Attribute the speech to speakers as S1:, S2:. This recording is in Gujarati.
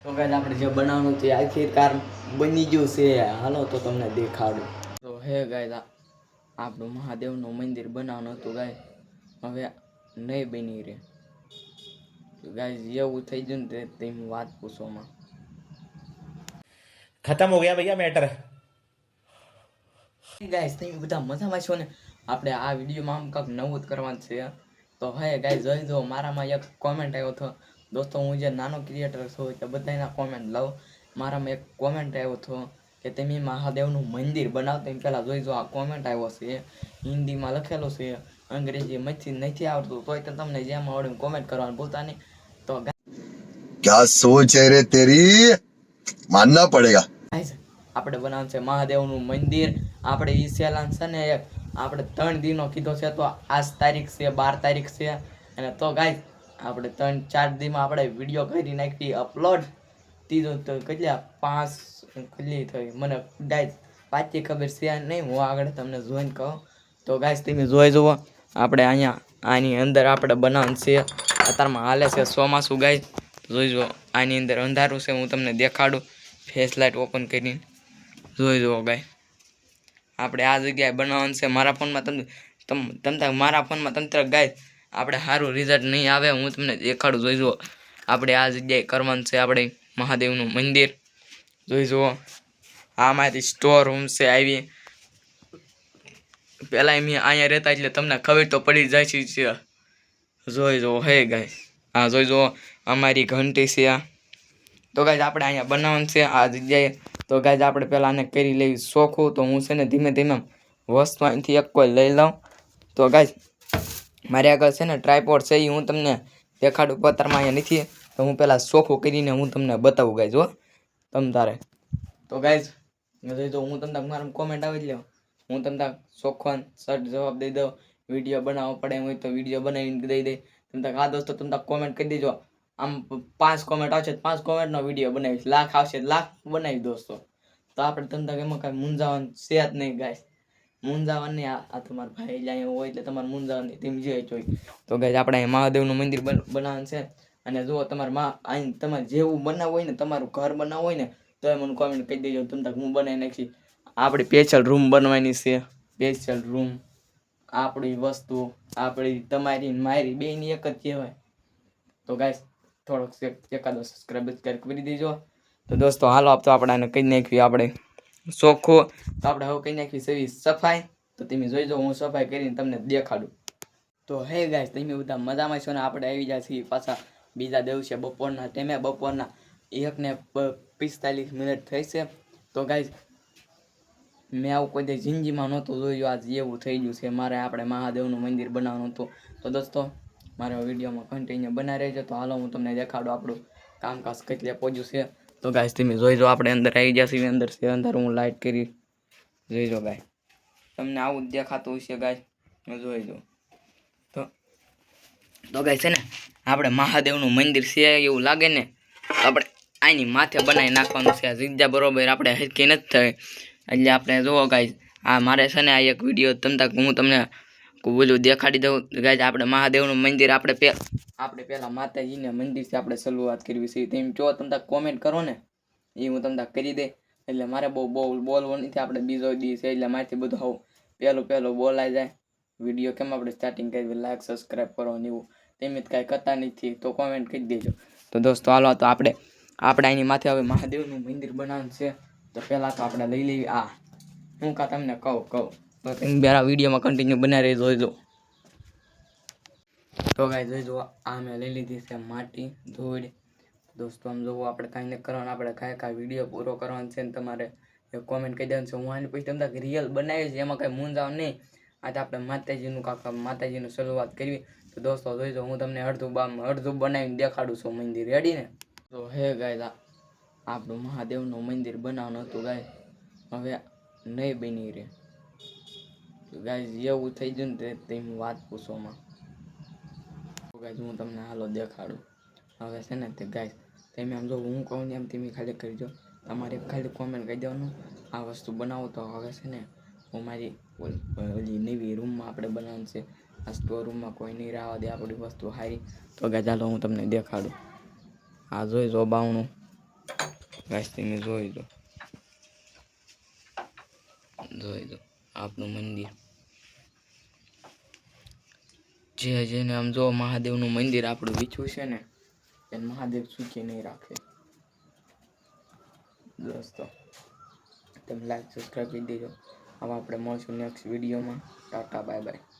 S1: તો ગાઈસ આપણે જે બનાવવાનું છે આખીરકાર બની ગયું છે. હાલો તો તમને દેખાડું. તો હે ગાઈસ આપણું મહાદેવનું મંદિર બનાવવાનું હતું ગાઈસ, હવે નહીં બની રહે. તો ગાઈસ એવું થઈ ગયું ને તેની વાત પૂછોમાં.
S2: खत्म हो गया भैया मैटर.
S1: ગાઈસ તમે બધા મજામાં છો ને? આપણે આ વિડીયોમાં આમ કાંઈક નવું જ કરવાનું છે. તો હે ગાઈસ જોઈ જો મારામાં એક કોમેન્ટ આવ્યો હતો. દોસ્તો હું જે નાનો ક્રિએટર છું એટલે બધાના કોમેન્ટ લઉં. મારામાં એક કોમેન્ટ આવ્યો હતો કે તમે મહાદેવનું મંદિર બનાવતા એમ પહેલાં જોઈ જો આ કોમેન્ટ આવ્યો છે. હિન્દીમાં લખેલું છે, અંગ્રેજી નથી આવડતું તોય તો તમને જેમ આવડે કોમેન્ટ કરવાનું ભૂલતા નહીં. તો
S3: क्या सोच है रे तेरी, मानना पड़ेगा.
S1: ગાઈસ આપણે બનાવવાનું છે મહાદેવનું મંદિર. આપણે ઈ સેલાન છે ને એક આપણે 3 દિનો કીધો છે, તો આજ તારીખ છે 12 તારીખ છે. અને તો ગાઈસ આપણે 3-4 દીમાં આપણે વિડીયો કરી નાખી અપલોડ. ત્રીજો તો કેટલા 5 કેટલી થઈ મને ગાઈસ પાછી ખબર છે નહીં, હું આગળ તમને જોઈને કહું. તો ગાઈસ તમે જોઈ જુઓ આપણે અહીંયા આની અંદર આપણે બનાવવાનું છે. અત્યારમાં હાલે છે ચોમાસું ગાઈસ, જોઈ જુઓ આની અંદર અંધારું છે, હું તમને દેખાડું ફેસ લાઇટ ઓપન કરીને. જોઈ જુઓ ગાઈસ આપણે આ જગ્યાએ બનાવવાનું છે. મારા ફોનમાં તમ મારા ફોનમાં તંત્ર ગાઈસ આપણે સારું રિઝલ્ટ નહીં આવે, હું તમને દેખાડું. જોઈ જુઓ આપણે આ જગ્યાએ કરવાનું છે આપણે મહાદેવનું મંદિર. જોઈ જુઓ આમાંથી સ્ટોર રૂમ છે. આવી પહેલાં એમ અહીંયા રહેતા એટલે તમને ખબર તો પડી જાય છે. જોઈ જુઓ હે ગાઈસ હા જોઈ જુઓ અમારી ઘંટી છે આ. તો ગાઈસ આપણે અહીંયા બનાવવાનું છે આ જગ્યાએ. તો ગાઈસ આપણે પહેલાં આને કરી લેવી ચોખ્ખું. તો હું છે ને ધીમે ધીમે વસ્તુ અહીંથી એક કોઈ લઈ લઉં. તો ગાઈસ મારી આગળ છે ને ટ્રાયપોડ છે, એ હું તમને દેખાડું. પથ્થરમાં અહીંયા નથી, તો હું પહેલાં ચોખ્ખું કરીને હું તમને બતાવું ગાઈસ હો તમ તારે. તો ગાઈસ જોઈ તો હું તમને મારા કોમેન્ટ આવી લ્યો, હું તમને ચોખ્ખો સટ જવાબ દઈ દઉં. વિડીયો બનાવવો પડે એમ હોય તો વિડીયો બનાવીને દઈ દે. તમને આ દોસ્તો તમને કોમેન્ટ કરી દેજો. આમ 5 કોમેન્ટ આવશે 5 કોમેન્ટનો વિડીયો બનાવીશ, લાખ આવશે લાખ બનાવી દોસ્તો. તો આપણે તમને એમાં કાંઈ મૂંઝાવાનું છે જ નહીં ગાઈસ, મૂંઝાવાનું નહીં. આ તમારા ભાઈ અહીંયા હોય એટલે તમારે મૂંઝાવાનું નહીં, તેમ જોઈ જોઈ. તો ગાઈસ આપણે અહીંયા મહાદેવનું મંદિર બનાવવાનું છે. અને જુઓ તમારે અહીં તમારે જેવું બનાવવું હોય ને, તમારું ઘર બનાવવું હોય ને, તો એ મને કોમેન્ટ કરી દેજો, તમને હું બનાવી નાખીશ. આપણે સ્પેશિયલ રૂમ બનવાની છે, સ્પેશિયલ રૂમ. આપણી વસ્તુ આપણી તમારી મારી બેની એક જ કહેવાય. તો ગાઈસ થોડોક એકાદો સબસ્ક્રાઈબ કરી દેજો. તો દોસ્તો હાલો તો આપણે આને કહી નાખીએ આપણે ચોખ્ખું. તો આપણે હવે કહી નાખીએ સેવી સફાઈ. તો તમે જોઈ જાઓ હું સફાઈ કરીને તમને દેખાડું. તો હે ગાઈસ તમે બધા મજામાં છો ને? આપણે આવી જાય છીએ પાછા બીજા દિવસે બપોરના ટાઈમે, બપોરના 1:45 થઈ છે. તો ગાઈસ મેં આવું કોઈ દી જિંદગીમાં નહોતું જોયું, આજ એવું થઈ ગયું છે. મારે આપણે મહાદેવનું મંદિર બનાવવાનું હતું. તો દોસ્તો મારા વિડીયોમાં કન્ટિન્યુ બના રહેજો. તો હાલો હું તમને દેખાડું આપણું કામકાજ કેટલે પહોંચ્યું છે. તો ગાઈસ તમે જોઈ જો આપણે અંદર આવી ગયા છીએ. અંદર છે અંદર હું લાઇટ કરી જોઈ જો ગાઈસ, તમને આવું જ દેખાતું હશે ગાઈસ, જોઈ જો. તો ગાઈસ છે ને આપણે મહાદેવનું મંદિર છે એવું લાગે ને, આપણે આની માથે બનાવી નાખવાનું છે. જગ્યા બરોબર આપણે હરકી નથી થઈ એટલે આપણે જુઓ ગાઈસ આ મારે છે ને આ એક વિડીયો હું તમને બોલું દેખાડી દઉં. ગાઈસ આપણે મહાદેવનું મંદિર આપણે પહેલાં માતાજીને મંદિરથી આપણે શરૂઆત કરવી છે. તેમ જો તમને કોમેન્ટ કરો ને એ હું તમને કરી દે, એટલે મારે બહુ બોલવું નથી. આપણે બીજો દી છે એટલે મારેથી બધું પહેલું બોલાઈ જાય. વિડીયો કેમ આપણે સ્ટાર્ટિંગ કરી લાઈક સબસ્ક્રાઈબ કરો ને એવું તેમ જ કાંઈ કરતા નથી, તો કોમેન્ટ કરી દેજો. તો દોસ્તો હાલો તો આપણે એની માથે હવે મહાદેવનું મંદિર બનાવવાનું છે. તો પહેલાં તો આપણે લઈ લેવી આ હું તમને કહું તો તમે મારા વિડીયોમાં કન્ટિન્યુ બનાવી રહી જોઈ દો. તો ગાઈસ જોઈ જુઓ આ મેં લઈ લીધી છે માટી ધૂળ. દોસ્તો આમ જોવો આપણે કાંઈ નથી કરવાનું, આપણે કાંઈ વિડીયો પૂરો કરવાનો છે ને તમારે એક કોમેન્ટ કહી દેવાનું છે. હું આની પછી તમને રિયલ બનાવી છે, એમાં કાંઈ મૂંઝાવ નહીં. આજે આપણે માતાજીનું શરૂઆત કરવી. તો દોસ્તો જોઈ જો હું તમને અડધું બનાવીને દેખાડું છું મંદિર. રેડી ને? તો હે ગાઈસ આપણું મહાદેવનું મંદિર બનાવવાનું હતું ગાઈસ, હવે નહીં બની રહે. ગાઈસ એવું થઈ ગયું ને તેની વાત પૂછોમાં. ગાઈસ હું તમને હાલો દેખાડું. હવે છે ને તે ગાઈસ તમે આમ જો હું કહું ને એમ તમે ખાલી કરજો. તમારે ખાલી કોમેન્ટ કહી દેવાનું આ વસ્તુ બનાવો. તો હવે છે ને હું મારી ઓલી નવી રૂમમાં આપણે બનાવવાનું છે. આ સ્ટોર રૂમમાં કોઈ નહીં રહેવા દે આપણી વસ્તુ સારી. તો ગાઈસ ચાલો હું તમને દેખાડું. આ જોઈ જો બાવણું ગાઈસ તમે જોઈ દો આપણું મંદિર જેને આમ જો મહાદેવનું મંદિર આપણું વીછું છે ને એને મહાદેવ સૂકી નહીં રાખે દોસ્તો તમે લાઈક સબસ્ક્રાઈબ કરી દેજો હવે આપણે મળશું નેક્સ્ટ વિડીયોમાં ટાટા બાય બાય